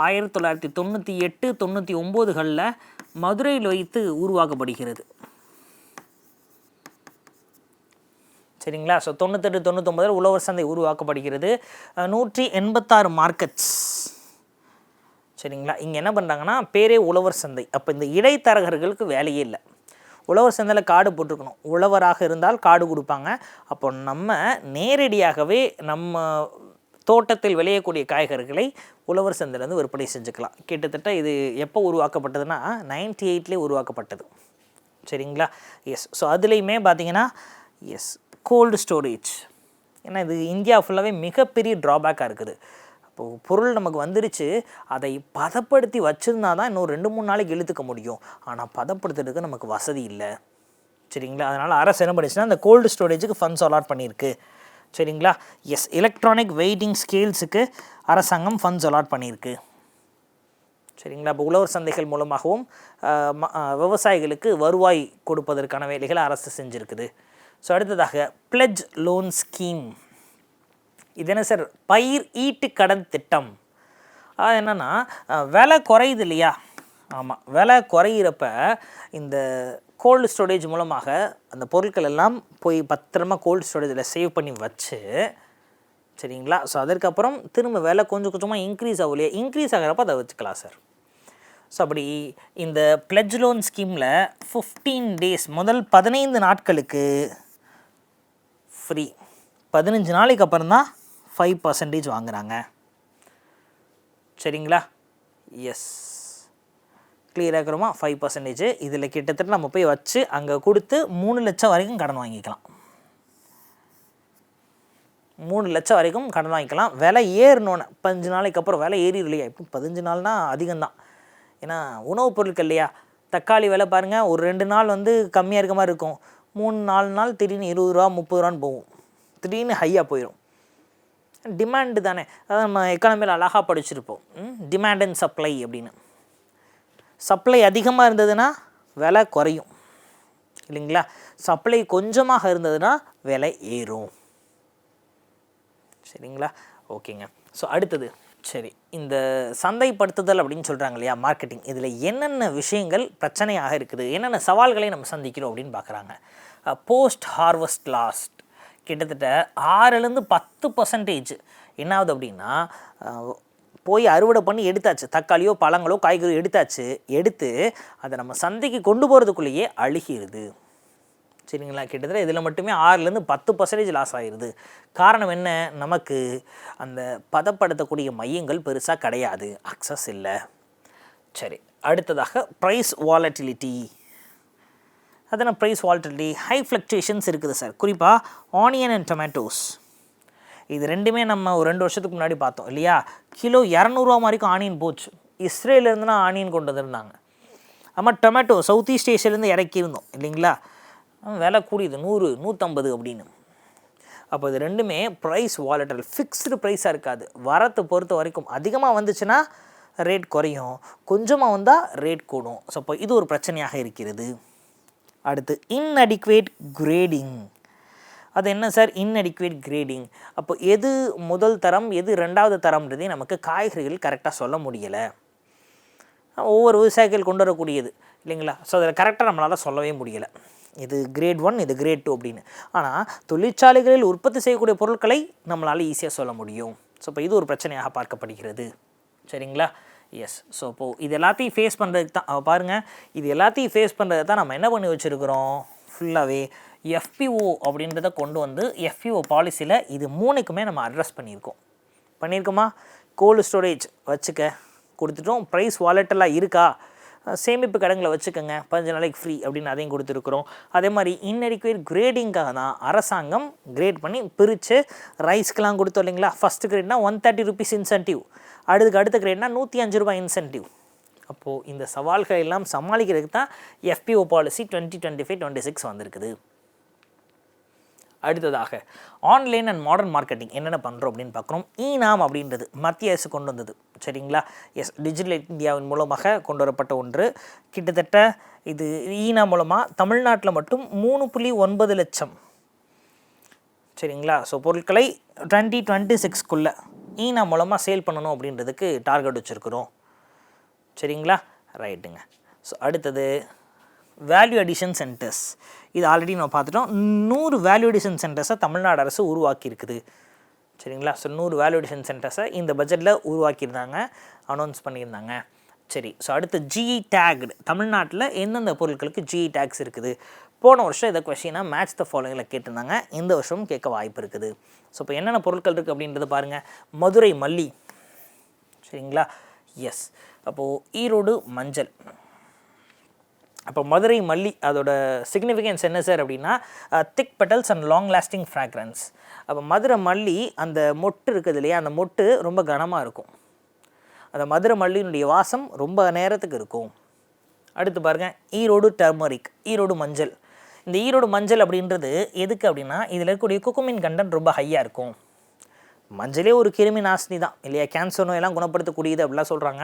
1998-99களில் மதுரையில் வைத்து உருவாக்கப்படுகிறது. சரிங்களா? ஸோ 98-99 உழவர் சந்தை உருவாக்கப்படுகிறது. 186 மார்க்கெட்ஸ். சரிங்களா? இங்கே என்ன பண்ணுறாங்கன்னா பேரே உழவர் சந்தை. அப்போ இந்த இடைத்தரகர்களுக்கு வேலையே இல்லை. உழவர் சந்தையில் கார்டு போட்டிருக்கணும், உழவராக இருந்தால் கார்டு கொடுப்பாங்க. அப்போ நம்ம நேரடியாகவே நம்ம தோட்டத்தில் விளையக்கூடிய காய்கறிகளை உழவர் சந்தையிலேருந்து விற்பனை செஞ்சுக்கலாம். கிட்டத்தட்ட இது எப்போ உருவாக்கப்பட்டதுன்னா 98லேயே உருவாக்கப்பட்டது. சரிங்களா? எஸ், ஸோ அதுலேயுமே பார்த்தீங்கன்னா எஸ் கோல்டு ஸ்டோரேஜ், ஏன்னா இது இந்தியா ஃபுல்லாகவே மிகப்பெரிய ட்ராபேக்காக இருக்குது. இப்போது பொருள் நமக்கு வந்துருச்சு, அதை பதப்படுத்தி வச்சுருந்தா தான் இன்னும் 2-3 நாளைக்கு இழுத்துக்க முடியும். ஆனால் பதப்படுத்துறதுக்கு நமக்கு வசதி இல்லை. சரிங்களா? அதனால் அரசு என்ன பண்ணிச்சுன்னா இந்த கோல்டு ஸ்டோரேஜுக்கு ஃபண்ட்ஸ் அலாட் பண்ணியிருக்கு. சரிங்களா? எஸ், எலக்ட்ரானிக் வெயிட்டிங் ஸ்கேல்ஸுக்கு அரசாங்கம் ஃபண்ட்ஸ் அலாட் பண்ணியிருக்கு. சரிங்களா? இப்போ உழவர் சந்தைகள் மூலமாகவும் விவசாயிகளுக்கு வருவாய் கொடுப்பதற்கான வேலைகளை அரசு செஞ்சுருக்குது. ஸோ அடுத்ததாக பிளெட்ஜ் லோன் ஸ்கீம். இது என்ன சார்? பயிர் ஈட்டு கடன் திட்டம். அது என்னென்னா விலை குறையுது இல்லையா? ஆமாம், விலை குறையிறப்ப இந்த கோல்டு ஸ்டோரேஜ் மூலமாக அந்த பொருட்கள் எல்லாம் போய் பத்திரமா கோல்டு ஸ்டோரேஜில் சேவ் பண்ணி வச்சு, சரிங்களா? ஸோ அதற்கப்புறம் திரும்ப விலை கொஞ்சம் கொஞ்சமாக இன்க்ரீஸ் ஆகும் இல்லையா? இன்க்ரீஸ் ஆகிறப்ப அதை வச்சுக்கலாம் சார். ஸோ அப்படி இந்த பிளெட்ஜ் லோன் ஸ்கீமில் 15 டேஸ் முதல் 15 நாட்களுக்கு ஃப்ரீ, 15 நாளைக்கு அப்புறம் தான் 5% வாங்குகிறாங்க. சரிங்களா? எஸ், கிளியராக இருக்கிறோமா? 5%. இதில் கிட்டத்தட்ட நம்ம போய் வச்சு அங்கே கொடுத்து 3 லட்சம் வரைக்கும் கடன் வாங்கிக்கலாம். 3 லட்சம் வரைக்கும் கடன் வாங்கிக்கலாம். விலை ஏறணுன்னு 15 நாளைக்கு அப்புறம் விலை ஏறி இல்லையா? இப்போ 15 நாள்னால் அதிகம்தான். ஏன்னா உணவுப் பொருட்கள் இல்லையா? தக்காளி விலை பாருங்கள், ஒரு 2 நாள் வந்து கம்மியாக இருக்க மாதிரி இருக்கும், 3-4 நாள் திடீர்னு 20 ரூபா 30 ரூபான்னு போகும், திடீர்னு ஹையாக போயிடும். டிமாண்டு தானே, அதான் நம்ம எக்கானமியில் அழகாக படிச்சிருப்போம், டிமாண்ட் அண்ட் சப்ளை அப்படின்னு. சப்ளை அதிகமாக இருந்ததுன்னா விலை குறையும் இல்லைங்களா? சப்ளை கொஞ்சமாக இருந்ததுன்னா விலை ஏறும். சரிங்களா? ஓகேங்க. ஸோ அடுத்தது, சரி, இந்த சந்தைப்படுத்துதல் அப்படின்னு சொல்கிறாங்க இல்லையா, மார்க்கெட்டிங், இதில் என்னென்ன விஷயங்கள் பிரச்சனையாக இருக்குது, என்னென்ன சவால்களை நம்ம சந்திக்கிறோம் அப்படின்னு பார்க்குறாங்க. போஸ்ட் ஹார்வெஸ்ட் லாஸ்ட் கிட்டத்தட்ட 6-10% என்ன ஆகுது அப்படின்னா, போய் அறுவடை பண்ணி எடுத்தாச்சு, தக்காளியோ பழங்களோ காய்கறியோ எடுத்து அதை நம்ம சந்தைக்கு கொண்டு போகிறதுக்குள்ளேயே அழுகிடுது. சரிங்களா? கிட்டத்தட்ட இதில் மட்டுமே 6-10% லாஸ் ஆகிடுது. காரணம் என்ன? நமக்கு அந்த பதப்படுத்தக்கூடிய மையங்கள் பெருசாக கிடையாது, அக்சஸ் இல்லை. சரி, அடுத்ததாக ப்ரைஸ் வாலட்டிலிட்டி. அதனால் ப்ரைஸ் வாலட்டிலிட்டி ஹை ஃப்ளக்சுவேஷன்ஸ் இருக்குது சார். குறிப்பாக ஆனியன் அண்ட் டொமேட்டோஸ், இது ரெண்டுமே நம்ம ஒரு 2 வருஷத்துக்கு முன்னாடி பார்த்தோம் இல்லையா? கிலோ 200 வரைக்கும் ஆனியன் போச்சு. இஸ்ரேலேருந்து தான் ஆனியன் கொண்டு வந்திருந்தாங்க. ஆமாம், டொமேட்டோ சவுத் ஈஸ்ட் ஏஷியாலேருந்து இறக்கியிருந்தோம் இல்லைங்களா? விலை கூடியது 100, 150 அப்படின்னு. அப்போ இது ரெண்டுமே ப்ரைஸ் வாலட்டல், ஃபிக்ஸ்டு ப்ரைஸாக இருக்காது. வரத்தை பொறுத்த வரைக்கும் அதிகமாக வந்துச்சுன்னா ரேட் குறையும், கொஞ்சமாக வந்தால் ரேட் கூடும். ஸோ இப்போ இது ஒரு பிரச்சனையாக இருக்கிறது. அடுத்து இன்அடிக்குவேட் கிரேடிங். அது என்ன சார் இன்அடிக்குவேட் கிரேடிங்? அப்போ எது முதல் தரம் எது ரெண்டாவது தரம்ன்றதே நமக்கு காய்கறிகள் கரெக்டாக சொல்ல முடியலை. ஒவ்வொரு விவசாயிகள் கொண்டு வரக்கூடியது இல்லைங்களா? ஸோ அதில் கரெக்டாக நம்மளால் சொல்லவே முடியலை. இது கிரேட் 1, இது கிரேட் 2 அப்படின்னு. ஆனால் தொழிற்சாலைகளில் உற்பத்தி செய்யக்கூடிய பொருட்களை நம்மளால் ஈஸியாக சொல்ல முடியும். ஸோ இப்போ இது ஒரு பிரச்சனையாக பார்க்கப்படுகிறது. சரிங்களா? எஸ். ஸோ இப்போது இது எல்லாத்தையும் ஃபேஸ் பண்ணுறதுக்கு தான் பாருங்கள், இது எல்லாத்தையும் ஃபேஸ் பண்ணுறது தான் நம்ம என்ன பண்ணி வச்சுருக்கிறோம், ஃபுல்லாகவே FPO அப்படின்றத கொண்டு வந்து FPO பாலிசியில் இது 3க்குமே நம்ம அட்ரஸ் பண்ணியிருக்கோமா? கோல்டு ஸ்டோரேஜ் வச்சுக்க கொடுத்துட்டோம். ப்ரைஸ் வாலட்டலாக இருக்கா, சேமிப்பு கடங்களை வச்சுக்கோங்க, 15 நாளைக்கு ஃப்ரீ அப்படின்னு அதையும் கொடுத்துருக்குறோம். அதே மாதிரி இன்அடிக்குவேட் கிரேடிங்காக தான் அரசாங்கம் கிரேட் பண்ணி பிரித்து ரைஸ்க்கெலாம் கொடுத்தோம் இல்லைங்களா? ஃபஸ்ட்டு கிரேட்னா 130 rupees இன்சென்டிவ், அடுத்த கிரேட்னா 105 ரூபாய் இன்சென்டிவ். அப்போது இந்த சவால்கள் எல்லாம் சமாளிக்கிறதுக்கு தான் FPO பாலிசி 2025-26 வந்திருக்குது. அடுத்ததாக ஆன்லைன் அண்ட் மாடர்ன் மார்க்கெட்டிங் என்னென்ன பண்ணுறோம் அப்படின்னு பார்க்குறோம். ஈனாம் அப்படின்றது மத்திய அரசு கொண்டு வந்தது. சரிங்களா? எஸ், டிஜிட்டல் இந்தியாவின் மூலமாக கொண்டு வரப்பட்ட ஒன்று. கிட்டத்தட்ட இது ஈனாம் மூலமாக தமிழ்நாட்டில் மட்டும் 3.9 லட்சம் சரிங்களா? ஸோ பொருட்களை 2026க்குள்ளே ஈனாம் மூலமாக சேல் பண்ணணும் அப்படின்றதுக்கு டார்கெட் வச்சுருக்குறோம். சரிங்களா? ரைட்டுங்க. ஸோ அடுத்தது வேல்யூ அடிஷன் சென்டர்ஸ். இது ஆல்ரெடி நம்ம பார்த்துட்டோம். 100 வேல்யூ அடிஷன் சென்டர்ஸை தமிழ்நாடு அரசு உருவாக்கியிருக்குது. சரிங்களா? ஸோ 100 வேல்யூ அடிஷன் சென்டர்ஸை இந்த பட்ஜெட்டில் உருவாக்கியிருந்தாங்க, அனௌன்ஸ் பண்ணியிருந்தாங்க. சரி, ஸோ அடுத்து GE டேக்டு. தமிழ்நாட்டில் எந்தெந்த பொருட்களுக்கு GE டேக்ஸ் இருக்குது? போன வருஷம் இதை கொஸ்டினாக மேட்ச் த ஃபாலோயிங்கில் கேட்டிருந்தாங்க, இந்த வருஷமும் கேட்க வாய்ப்பு இருக்குது. ஸோ இப்போ என்னென்ன பொருட்கள் இருக்குது அப்படின்றத பாருங்கள். மதுரை மல்லி. சரிங்களா? எஸ். அப்போது ஈரோடு மஞ்சள். அப்போ மதுரை மல்லி அதோட சிக்னிஃபிகன்ஸ் என்ன சார் அப்படின்னா thick petals and long lasting fragrance. அப்போ மதுரை மல்லி அந்த மொட்டு இருக்குது இல்லையா, அந்த மொட்டு ரொம்ப கனமாக இருக்கும். அந்த மதுரை மல்லியினுடைய வாசம் ரொம்ப நேரத்துக்கு இருக்கும். அடுத்து பாருங்கள் ஈரோடு டர்மரிக், ஈரோடு மஞ்சள். இந்த ஈரோடு மஞ்சள் அப்படின்றது எதுக்கு அப்படின்னா இதில் இருக்கக்கூடிய குக்குமின் கண்டென்ட் ரொம்ப ஹையாக இருக்கும். மஞ்சளே ஒரு கிருமி நாசினி தான் இல்லையா, கேன்சர் நோயெல்லாம் குணப்படுத்தக்கூடியது அப்படிலாம் சொல்கிறாங்க.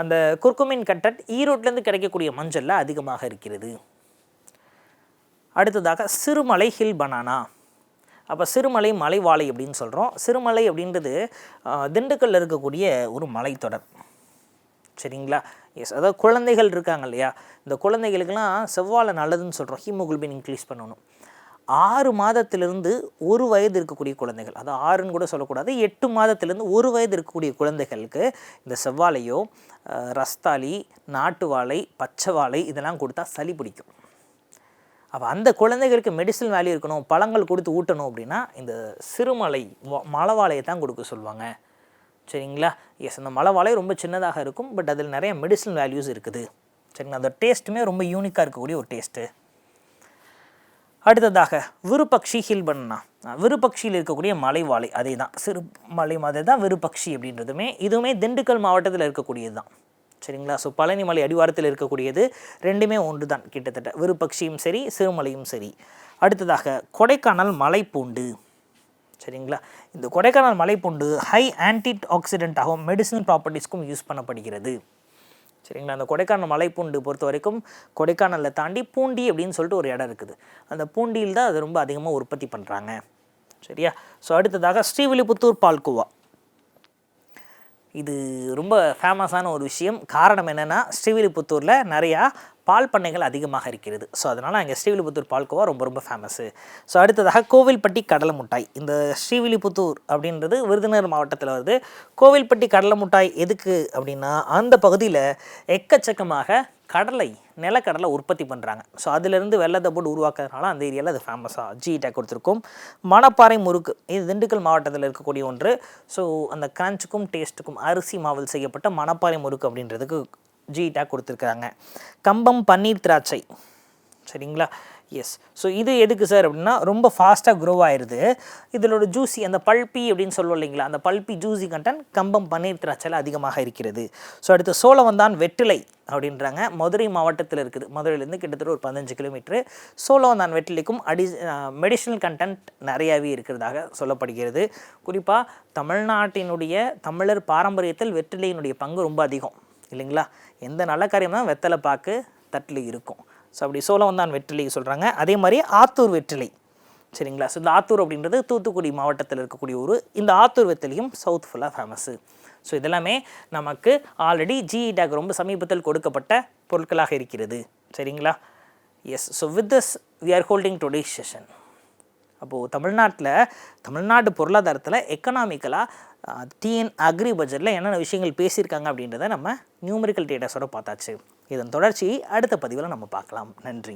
அந்த குர்குமின் கண்டென்ட் ஈரோட்டிலேருந்து கிடைக்கக்கூடிய மஞ்சளில் அதிகமாக இருக்கிறது. அடுத்ததாக சிறுமலை ஹில் பனானா. அப்போ சிறுமலை மலை வாழை அப்படின்னு சொல்கிறோம். சிறுமலை அப்படின்றது திண்டுக்கல்லில் இருக்கக்கூடிய ஒரு மலைத்தொடர். சரிங்களா? எஸ், அதாவது குழந்தைகள் இருக்காங்க இல்லையா, இந்த குழந்தைகளுக்கெல்லாம் செவ்வாழை நல்லதுன்னு சொல்கிறோம். ஹீமோகுளோபின் இன்க்ரீஸ் பண்ணணும். 6 மாதத்திலிருந்து 1 வயது இருக்கக்கூடிய குழந்தைகள், அது 6ன்னு கூட சொல்லக்கூடாது, 8 மாதத்திலேருந்து 1 வயது இருக்கக்கூடிய குழந்தைகளுக்கு இந்த செவ்வாழையோ ரஸ்தாளி, நாட்டு வாழை, பச்சை வாழை இதெல்லாம் கொடுத்தா சளி பிடிக்கும். அப்போ அந்த குழந்தைகளுக்கு மெடிசன் வேல்யூ இருக்கணும், பழங்கள் கொடுத்து ஊட்டணும் அப்படின்னா இந்த சிறுமலை மலைவாழையை தான் கொடுக்க சொல்லுவாங்க. சரிங்களா? எஸ், அந்த மலைவாழை ரொம்ப சின்னதாக இருக்கும், பட் அதில் நிறைய மெடிசன் வேல்யூஸ் இருக்குது. சரிங்களா? அந்த டேஸ்ட்டுமே ரொம்ப யூனிக்காக இருக்கக்கூடிய ஒரு டேஸ்ட்டு. அடுத்ததாக விருப்பக்ஷி ஹில் பனானா. விருப்பக்ஷியில் இருக்கக்கூடிய மலை வாழை அதே தான், சிறு மலை மாதிரி தான் விருப்பக்ஷி அப்படின்றதுமே. இதுவுமே திண்டுக்கல் மாவட்டத்தில் இருக்கக்கூடியது தான். சரிங்களா? ஸோ பழனி மலை அடிவாரத்தில் இருக்கக்கூடியது, ரெண்டுமே ஒன்று தான் கிட்டத்தட்ட, விருப்பக்ஷியும் சரி சிறுமலையும் சரி. அடுத்ததாக கொடைக்கானல் மலைப்பூண்டு. சரிங்களா? இந்த கொடைக்கானல் மலைப்பூண்டு ஹை ஆன்டி ஆக்சிடென்ட்டாகவும் மெடிசினல் ப்ராப்பர்ட்டிஸ்க்கும் யூஸ் பண்ணப்படுகிறது. சரிங்களா? அந்த கொடைக்கானல் மலைப்பூண்டு பொறுத்த வரைக்கும் கொடைக்கானலில் தாண்டி பூண்டி அப்படின்னு சொல்லிட்டு ஒரு இடம் இருக்குது. அந்த பூண்டியில் தான் அது ரொம்ப அதிகமாக உற்பத்தி பண்ணுறாங்க. சரியா? ஸோ அடுத்ததாக ஸ்ரீவில்லிபுத்தூர் பால்கோவா. இது ரொம்ப ஃபேமஸான ஒரு விஷயம். காரணம் என்னென்னா ஸ்ரீவில்லிபுத்தூரில் நிறையா பால் பண்ணைகள் அதிகமாக இருக்கிறது. ஸோ அதனால் அங்கே ஸ்ரீவில்லிபுத்தூர் பால்கோவா ரொம்ப ரொம்ப ஃபேமஸ்ஸு. ஸோ அடுத்ததாக கோவில்பட்டி கடலை மிட்டாய். இந்த ஸ்ரீவில்லிபுத்தூர் அப்படின்றது விருதுநகர் மாவட்டத்தில் வருது. கோவில்பட்டி கடலை மிட்டாய் எதுக்கு அப்படின்னா அந்த பகுதியில் எக்கச்சக்கமாக கடலை, நிலக்கடலை உற்பத்தி பண்ணுறாங்க. ஸோ அதிலிருந்து வெள்ளத்தை போட்டு உருவாக்குறதுனால அந்த ஏரியாவில் அது ஃபேமஸாக GE டேக் கொடுத்துருக்கோம். மணப்பாறை முறுக்கு, இது திண்டுக்கல் மாவட்டத்தில் இருக்கக்கூடிய ஒன்று. ஸோ அந்த கிரன்ச்சுக்கும் டேஸ்ட்டுக்கும் அரிசி மாவில் செய்யப்பட்ட மணப்பாறை முறுக்கு அப்படின்றதுக்கு ஜிஇ டேக் கொடுத்துருக்காங்க. கம்பம் பன்னீர் திராட்சை, சரிங்களா? எஸ். ஸோ இது எதுக்கு சார் அப்படின்னா, ரொம்ப ஃபாஸ்ட்டாக க்ரோ ஆயிடுது. இதோட ஜூஸி, அந்த பல்பி அப்படின்னு சொல்லுவோம் இல்லைங்களா, அந்த பல்பி ஜூஸி கண்டென்ட் கம்பம் பன்னீர் திராட்சையில் அதிகமாக இருக்கிறது. ஸோ அடுத்து சோழவந்தான் வெற்றிலை அப்படின்றாங்க. மதுரை மாவட்டத்தில் இருக்குது. மதுரையிலேருந்து கிட்டத்தட்ட ஒரு 15 கிலோமீட்டரு. சோழவந்தான் வெற்றிலைக்கும் மெடிசினல் கண்டென்ட் நிறையாவே இருக்கிறதாக சொல்லப்படுகிறது. குறிப்பாக தமிழ்நாட்டினுடைய தமிழர் பாரம்பரியத்தில் வெற்றிலையினுடைய பங்கு ரொம்ப அதிகம் இல்லைங்களா? எந்த நல்ல காரியம் தான் வெத்தலை பாக்கு தட்டில் இருக்கும். ஸோ அப்படி சோழவந்தான் வெற்றிலை சொல்கிறாங்க. அதே மாதிரி ஆத்தூர் வெற்றிலை, சரிங்களா? ஸோ இந்த ஆத்தூர் அப்படின்றது தூத்துக்குடி மாவட்டத்தில் இருக்கக்கூடிய ஊர். இந்த ஆத்தூர் வெற்றிலையும் சவுத் ஃபுல்லாக ஃபேமஸ்ஸு. ஸோ இதெல்லாமே நமக்கு ஆல்ரெடி ஜிஇ டேக் ரொம்ப சமீபத்தில் கொடுக்கப்பட்ட பொருட்களாக இருக்கிறது, சரிங்களா? Yes. So with this we are holding today session. அப்போது தமிழ்நாடு பொருளாதாரத்தில் எக்கனாமிக்கலாக டிஎன் அக்ரி பட்ஜெட்டில் என்னென்ன விஷயங்கள் பேசியிருக்காங்க அப்படின்றத நம்ம நியூமெரிக்கல் டேட்டாஸோட பார்த்தாச்சு. இதன் தொடர்ச்சி அடுத்த பதிவில் நம்ம பார்க்கலாம். நன்றி.